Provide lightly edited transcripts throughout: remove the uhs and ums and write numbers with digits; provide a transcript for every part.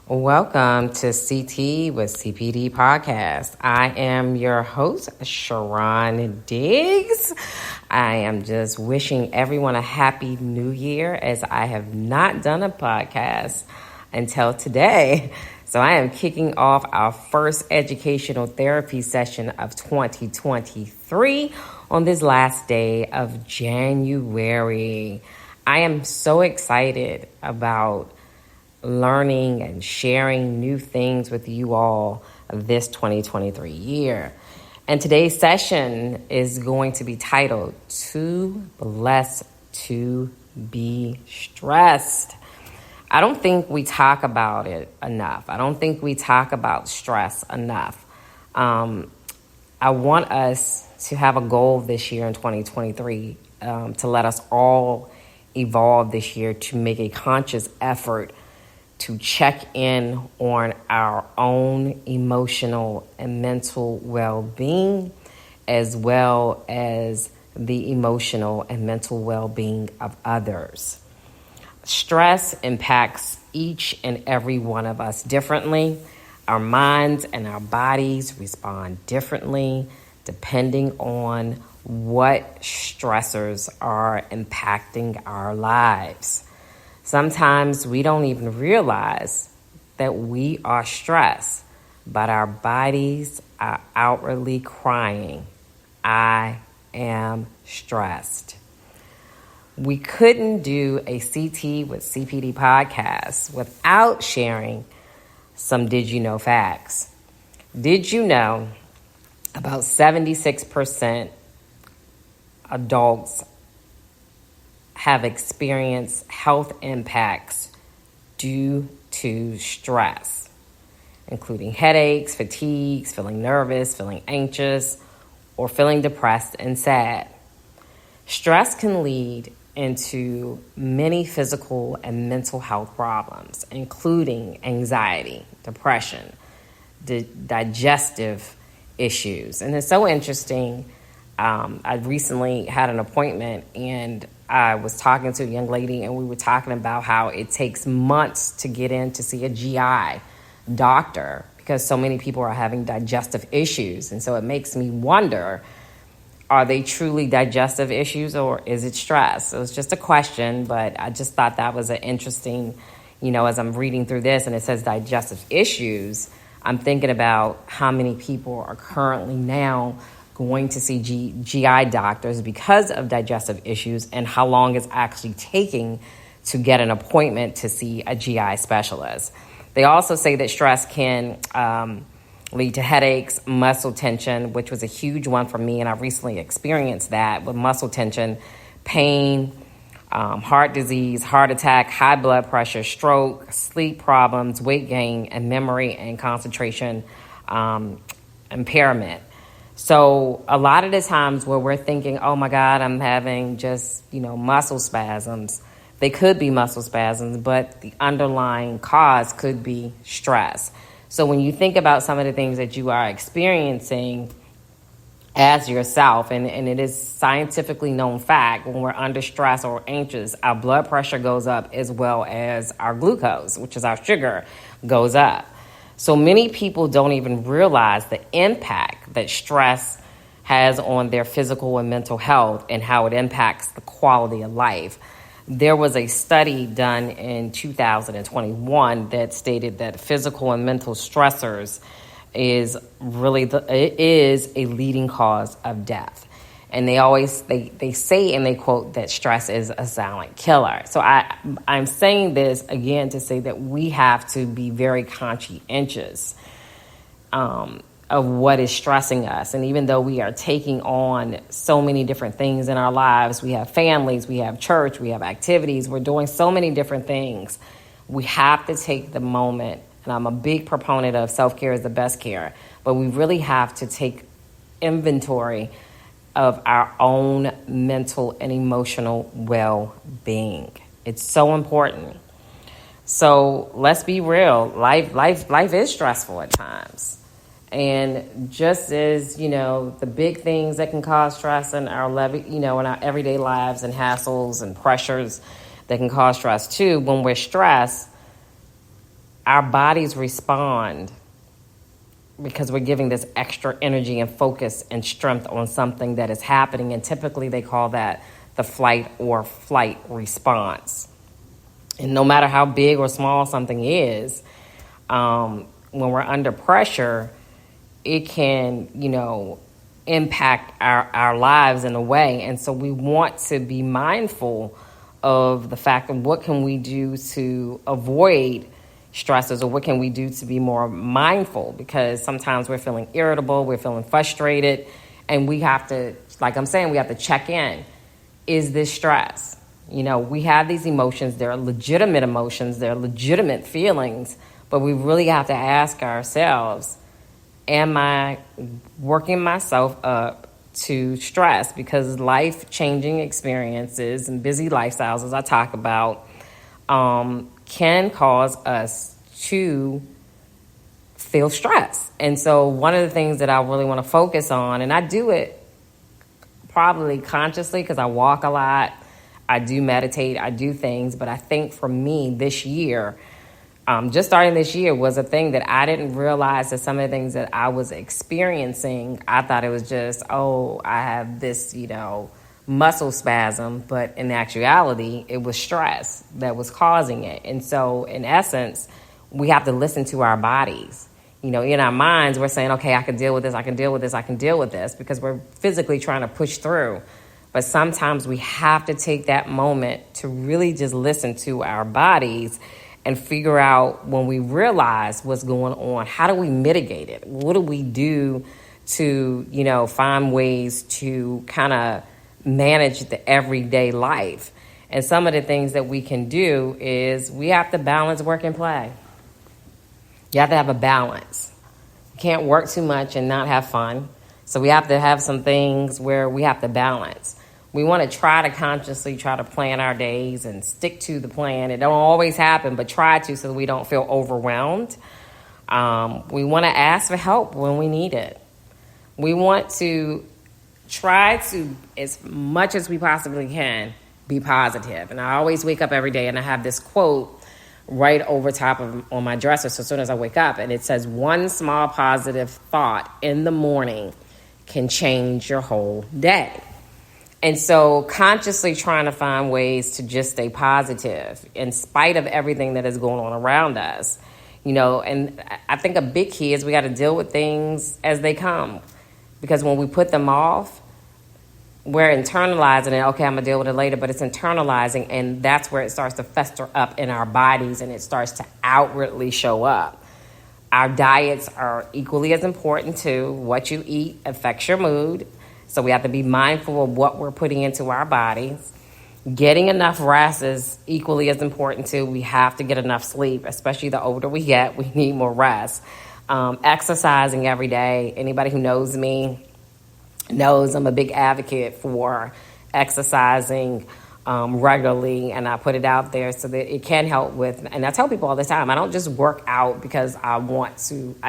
Welcome to CT with CPD podcast. I am your host, Sharon Diggs. I am just wishing everyone a happy new year, as I have not done a podcast until today. So I am kicking off our first educational therapy session of 2023 on this last day of January. I am so excited about learning and sharing new things with you all this 2023 year. And today's session is going to be titled, Too Blessed to Be Stressed. I don't think we talk about it enough. I don't think we talk about stress enough. I want us to have a goal this year in 2023 to let us all evolve this year to make a conscious effort to check in on our own emotional and mental well-being, as well as the emotional and mental well-being of others. Stress impacts each and every one of us differently. Our minds and our bodies respond differently depending on what stressors are impacting our lives. Sometimes we don't even realize that we are stressed, but our bodies are outwardly crying, I am stressed. We couldn't do a CT with CPD podcast without sharing some Did You Know facts. Did you know about 76% adults have experienced health impacts due to stress, including headaches, fatigues, feeling nervous, feeling anxious, or feeling depressed and sad. Stress can lead into many physical and mental health problems, including anxiety, depression, digestive issues. And it's so interesting. I recently had an appointment and I was talking to a young lady, and we were talking about how it takes months to get in to see a GI doctor because so many people are having digestive issues. And so it makes me wonder, are they truly digestive issues or is it stress? So it's just a question, but I just thought that was an interesting, as I'm reading through this and it says digestive issues, I'm thinking about how many people are currently now going to see GI doctors because of digestive issues and how long it's actually taking to get an appointment to see a GI specialist. They also say that stress can lead to headaches, muscle tension, which was a huge one for me, and I recently experienced that with muscle tension, pain, heart disease, heart attack, high blood pressure, stroke, sleep problems, weight gain, and memory and concentration impairment. So a lot of the times where we're thinking, oh my God, I'm having just, muscle spasms. They could be muscle spasms, but the underlying cause could be stress. So when you think about some of the things that you are experiencing as yourself, and it is scientifically known fact, when we're under stress or anxious, our blood pressure goes up as well as our glucose, which is our sugar, goes up. So many people don't even realize the impact that stress has on their physical and mental health and how it impacts the quality of life. There was a study done in 2021 that stated that physical and mental stressors is a leading cause of death. And they say and they quote that stress is a silent killer. So I'm saying this again to say that we have to be very conscientious of what is stressing us. And even though we are taking on so many different things in our lives, we have families, we have church, we have activities, we're doing so many different things. We have to take the moment, and I'm a big proponent of self-care is the best care, but we really have to take inventory of our own mental and emotional well-being. It's so important. So let's be real. Life is stressful at times. And just as, the big things that can cause stress in our in our everyday lives and hassles and pressures that can cause stress too, when we're stressed, our bodies respond because we're giving this extra energy and focus and strength on something that is happening. And typically they call that the flight or flight response. And no matter how big or small something is, when we're under pressure, it can, impact our lives in a way. And so we want to be mindful of the fact of what can we do to avoid stresses, or what can we do to be more mindful, because sometimes we're feeling irritable, we're feeling frustrated, and we have to, like I'm saying, we have to check in. Is this stress? We have these emotions. They're legitimate emotions. They're legitimate feelings, but we really have to ask ourselves, am I working myself up to stress? Because life-changing experiences and busy lifestyles, as I talk about, can cause us to feel stress. And so one of the things that I really want to focus on, and I do it probably consciously because I walk a lot, I do meditate, I do things, but I think for me this year, just starting this year was a thing that I didn't realize that some of the things that I was experiencing, I thought it was just, I have this, muscle spasm, but in actuality, it was stress that was causing it. And so in essence, we have to listen to our bodies. In our minds, we're saying, okay, I can deal with this, I can deal with this, I can deal with this, because we're physically trying to push through. But sometimes we have to take that moment to really just listen to our bodies and figure out, when we realize what's going on, how do we mitigate it? What do we do to, find ways to kind of manage the everyday life? And some of the things that we can do is we have to balance work and play. You have to have a balance. You can't work too much and not have fun. So we have to have some things where we have to balance. We want to try to consciously try to plan our days and stick to the plan. It don't always happen, but try to, so that we don't feel overwhelmed. We want to ask for help when we need it. We want to try to, as much as we possibly can, be positive. And I always wake up every day and I have this quote right over top of on my dresser. So as soon as I wake up, and it says, one small positive thought in the morning can change your whole day. And so consciously trying to find ways to just stay positive in spite of everything that is going on around us, and I think a big key is we got to deal with things as they come, because when we put them off, we're internalizing it. Okay, I'm going to deal with it later, but it's internalizing, and that's where it starts to fester up in our bodies, and it starts to outwardly show up. Our diets are equally as important too. What you eat affects your mood. So we have to be mindful of what we're putting into our bodies. Getting enough rest is equally as important too. We have to get enough sleep, especially the older we get, we need more rest. Exercising every day. Anybody who knows me knows I'm a big advocate for exercising regularly, and I put it out there so that it can help with, and I tell people all the time, I don't just work out because I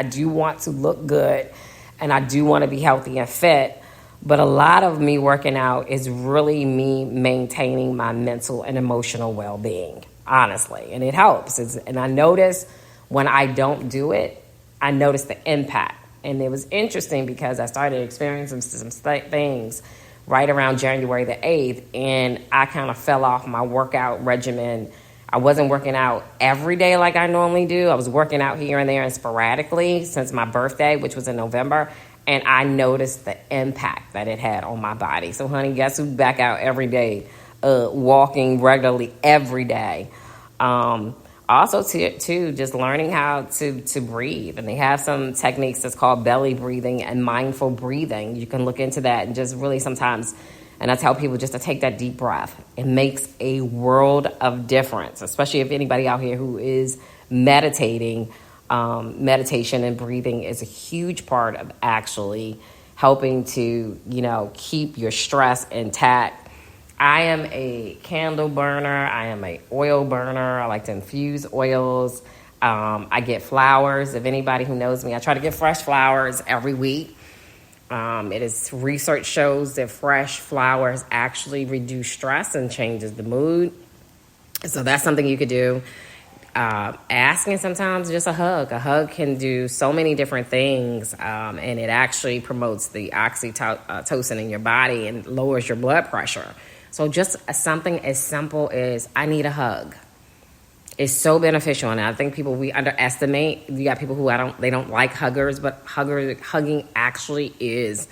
do want to look good, and I do want to be healthy and fit. But a lot of me working out is really me maintaining my mental and emotional well-being, honestly. And it helps. And I notice when I don't do it, I notice the impact. And it was interesting because I started experiencing some things right around January the 8th, and I kind of fell off my workout regimen. I wasn't working out every day like I normally do. I was working out here and there and sporadically since my birthday, which was in November. And I noticed the impact that it had on my body. So, honey, guess who's back out every day, walking regularly every day. Also, too, just learning how to breathe. And they have some techniques that's called belly breathing and mindful breathing. You can look into that and just really sometimes, and I tell people just to take that deep breath. It makes a world of difference, especially if anybody out here who is meditating. Meditation and breathing is a huge part of actually helping to, keep your stress intact. I am a candle burner. I am a oil burner. I like to infuse oils. I get flowers. If anybody who knows me, I try to get fresh flowers every week. Research shows that fresh flowers actually reduce stress and changes the mood. So that's something you could do. asking sometimes just a hug. A hug can do so many different things, and it actually promotes the oxytocin in your body and lowers your blood pressure. So just something as simple as I need a hug is so beneficial, and I think we underestimate. You got people who they don't like huggers, but hugging actually is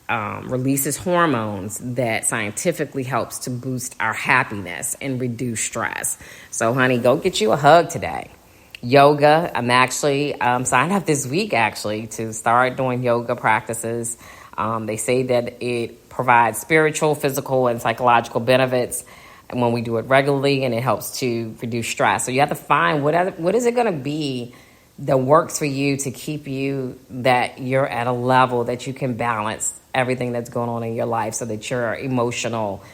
releases hormones that scientifically helps to boost our happiness and reduce stress. So, honey, go get you a hug today. Yoga. I'm actually signed up this week actually to start doing yoga practices. They say that it provides spiritual, physical, and psychological benefits when we do it regularly, and it helps to reduce stress. So you have to find what is it going to be that works for you to keep you that you're at a level that you can balance everything that's going on in your life so that your emotional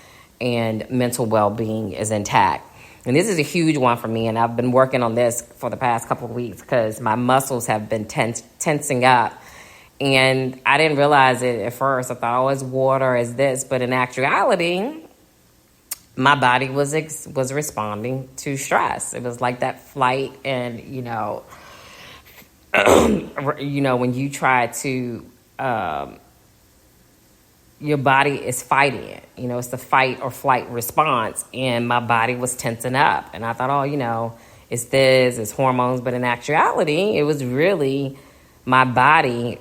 and mental well-being is intact. And this is a huge one for me, and I've been working on this for the past couple of weeks because my muscles have been tensing up. And I didn't realize it at first. I thought, oh, it's water, it's this. But in actuality, my body was responding to stress. It was like that flight, and when you try to, your body is fighting it. It's the fight or flight response, and my body was tensing up. And I thought, oh, it's hormones. But in actuality, it was really my body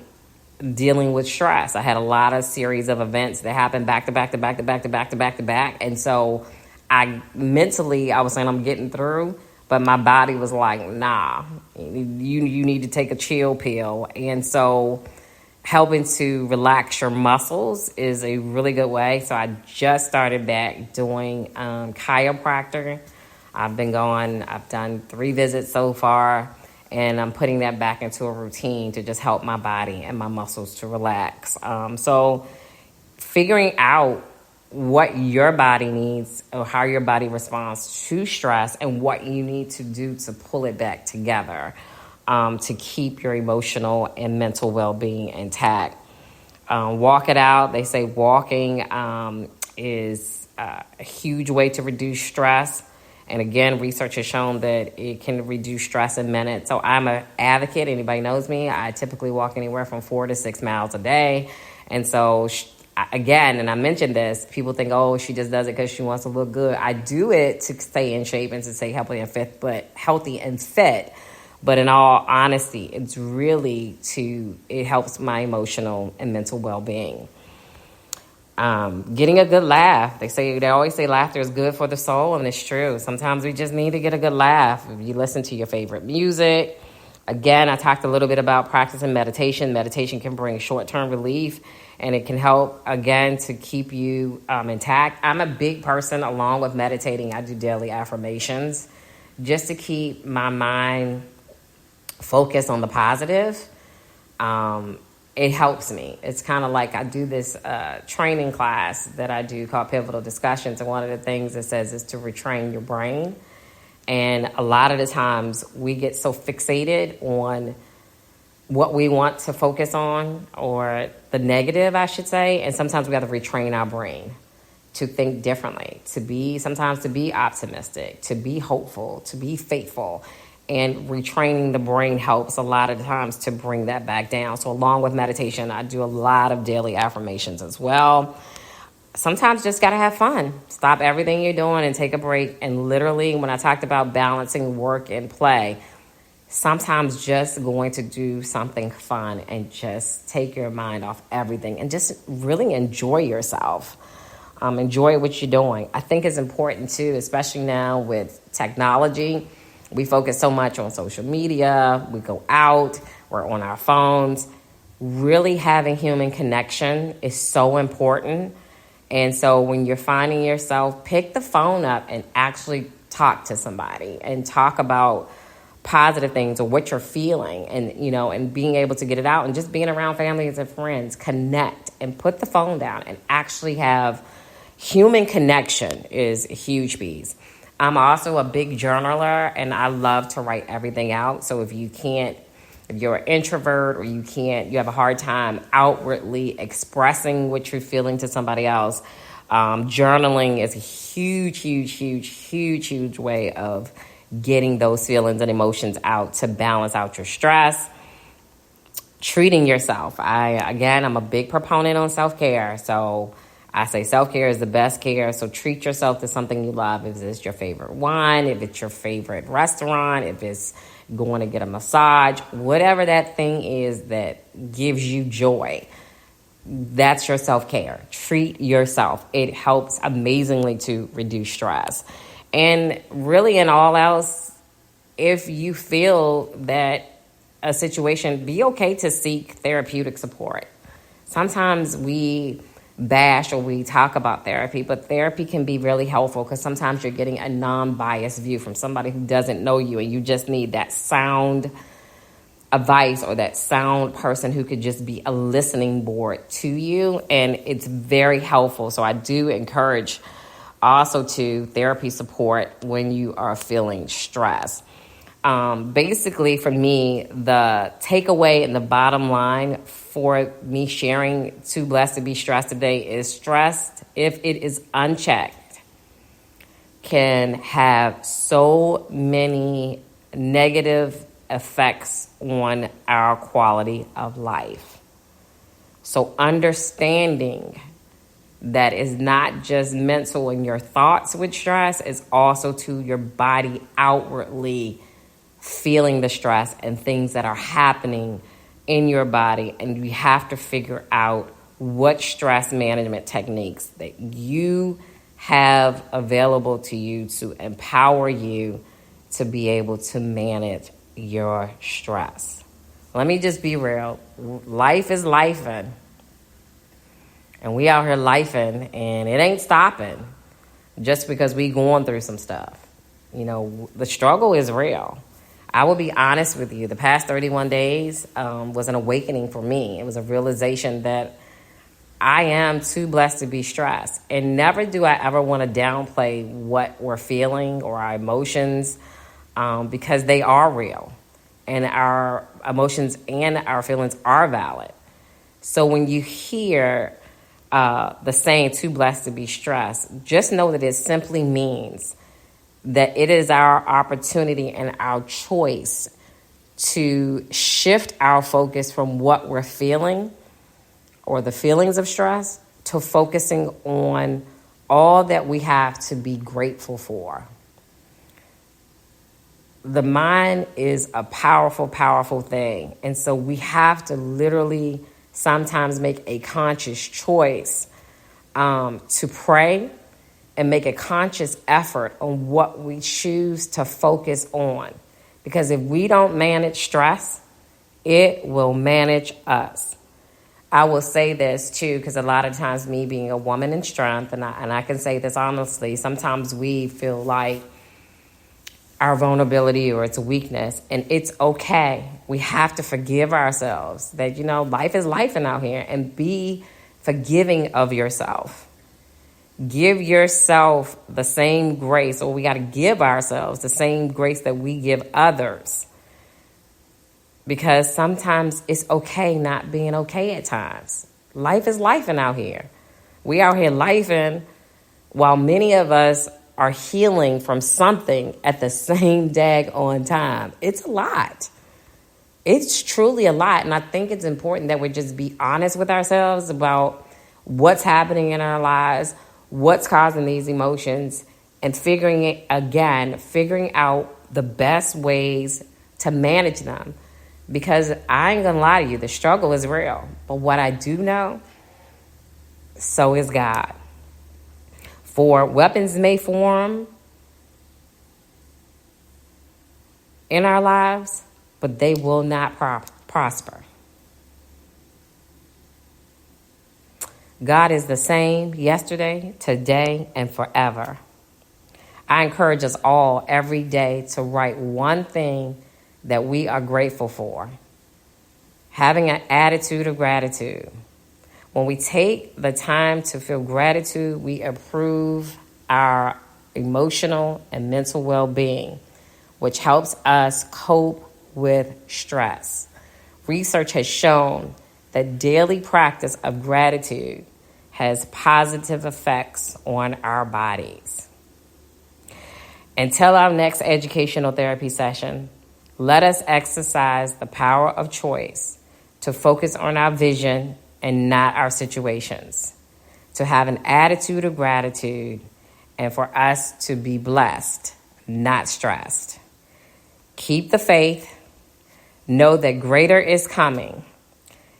dealing with stress. I had a lot of series of events that happened back to back to back to back to back to back to back. And so I was saying I'm getting through, but my body was like, nah, you need to take a chill pill. And so helping to relax your muscles is a really good way. So I just started back doing chiropractor. I've done 3 visits so far. And I'm putting that back into a routine to just help my body and my muscles to relax. So figuring out what your body needs or how your body responds to stress and what you need to do to pull it back together to keep your emotional and mental well-being intact. Walk it out. They say walking is a huge way to reduce stress. And again, research has shown that it can reduce stress in minutes. So I'm an advocate. Anybody knows me. I typically walk anywhere from 4 to 6 miles a day. And so, again, and I mentioned this, people think, oh, she just does it because she wants to look good. I do it to stay in shape and to stay healthy and fit. But in all honesty, it's really it helps my emotional and mental well-being. Getting a good laugh. They always say laughter is good for the soul, and it's true. Sometimes we just need to get a good laugh. If you listen to your favorite music. Again, I talked a little bit about practicing meditation. Meditation can bring short-term relief, and it can help, again, to keep you intact. I'm a big person, along with meditating. I do daily affirmations just to keep my mind focused on the positive. It helps me. It's kind of like I do this training class that I do called Pivotal Discussions. And one of the things it says is to retrain your brain. And a lot of the times we get so fixated on what we want to focus on, or the negative, I should say. And sometimes we have to retrain our brain to think differently, to be optimistic, to be hopeful, to be faithful. And retraining the brain helps a lot of times to bring that back down. So along with meditation, I do a lot of daily affirmations as well. Sometimes just got to have fun. Stop everything you're doing and take a break. And literally, when I talked about balancing work and play, sometimes just going to do something fun and just take your mind off everything and just really enjoy yourself. Enjoy what you're doing. I think it's important too, especially now with technology. We focus so much on social media. We go out. We're on our phones. Really having human connection is so important. And so when you're finding yourself, pick the phone up and actually talk to somebody and talk about positive things or what you're feeling, and and being able to get it out, and just being around families and friends. Connect and put the phone down and actually have human connection is a huge piece. I'm also a big journaler, and I love to write everything out. So if you're an introvert, or you have a hard time outwardly expressing what you're feeling to somebody else, journaling is a huge, huge, huge, huge, huge way of getting those feelings and emotions out to balance out your stress. Treating yourself. I'm a big proponent on self-care. So I say self-care is the best care. So treat yourself to something you love. If it's your favorite wine, if it's your favorite restaurant, if it's going to get a massage, whatever that thing is that gives you joy, that's your self-care. Treat yourself. It helps amazingly to reduce stress. And really in all else, if you feel that a situation, be okay to seek therapeutic support. Sometimes we bash or we talk about therapy, but therapy can be really helpful because sometimes you're getting a non-biased view from somebody who doesn't know you, and you just need that sound advice or that sound person who could just be a listening board to you, and it's very helpful. So I do encourage also to therapy support when you are feeling stressed. Basically, for me, the takeaway and the bottom line for me sharing Too Blessed to Be Stressed today is stress, if it is unchecked, can have so many negative effects on our quality of life. So understanding that is not just mental in your thoughts with stress, it's also to your body outwardly feeling the stress and things that are happening in your body. And you have to figure out what stress management techniques that you have available to you to empower you to be able to manage your stress. Let me just be real. Life is lifing. And we out here lifing, and it ain't stopping just because we going through some stuff. The struggle is real. I will be honest with you. The past 31 days was an awakening for me. It was a realization that I am too blessed to be stressed. And never do I ever want to downplay what we're feeling or our emotions because they are real. And our emotions and our feelings are valid. So when you hear the saying, too blessed to be stressed, just know that it simply means that it is our opportunity and our choice to shift our focus from what we're feeling or the feelings of stress to focusing on all that we have to be grateful for. The mind is a powerful, powerful thing. And so we have to literally sometimes make a conscious choice to pray and make a conscious effort on what we choose to focus on. Because if we don't manage stress, it will manage us. I will say this too, because a lot of times me being a woman in strength, and I can say this honestly, sometimes we feel like our vulnerability or it's a weakness, and it's okay. We have to forgive ourselves that, life is life out here, and be forgiving of yourself. Give yourself the same grace, or we got to give ourselves the same grace that we give others. Because sometimes it's okay not being okay at times. Life is lifing out here. We out here lifing while many of us are healing from something at the same daggone time. It's a lot. It's truly a lot. And I think it's important that we just be honest with ourselves about what's happening in our lives, what's causing these emotions, and figuring out the best ways to manage them. Because I ain't gonna lie to you, the struggle is real. But what I do know, so is God. For weapons may form in our lives, but they will not prosper. God is the same yesterday, today, and forever. I encourage us all every day to write one thing that we are grateful for. Having an attitude of gratitude. When we take the time to feel gratitude, we improve our emotional and mental well-being, which helps us cope with stress. Research has shown that daily practice of gratitude has positive effects on our bodies. Until our next educational therapy session, let us exercise the power of choice to focus on our vision and not our situations, to have an attitude of gratitude, and for us to be blessed, not stressed. Keep the faith. Know that greater is coming.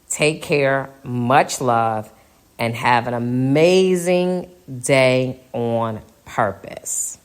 Take care, much love, and have an amazing day on purpose.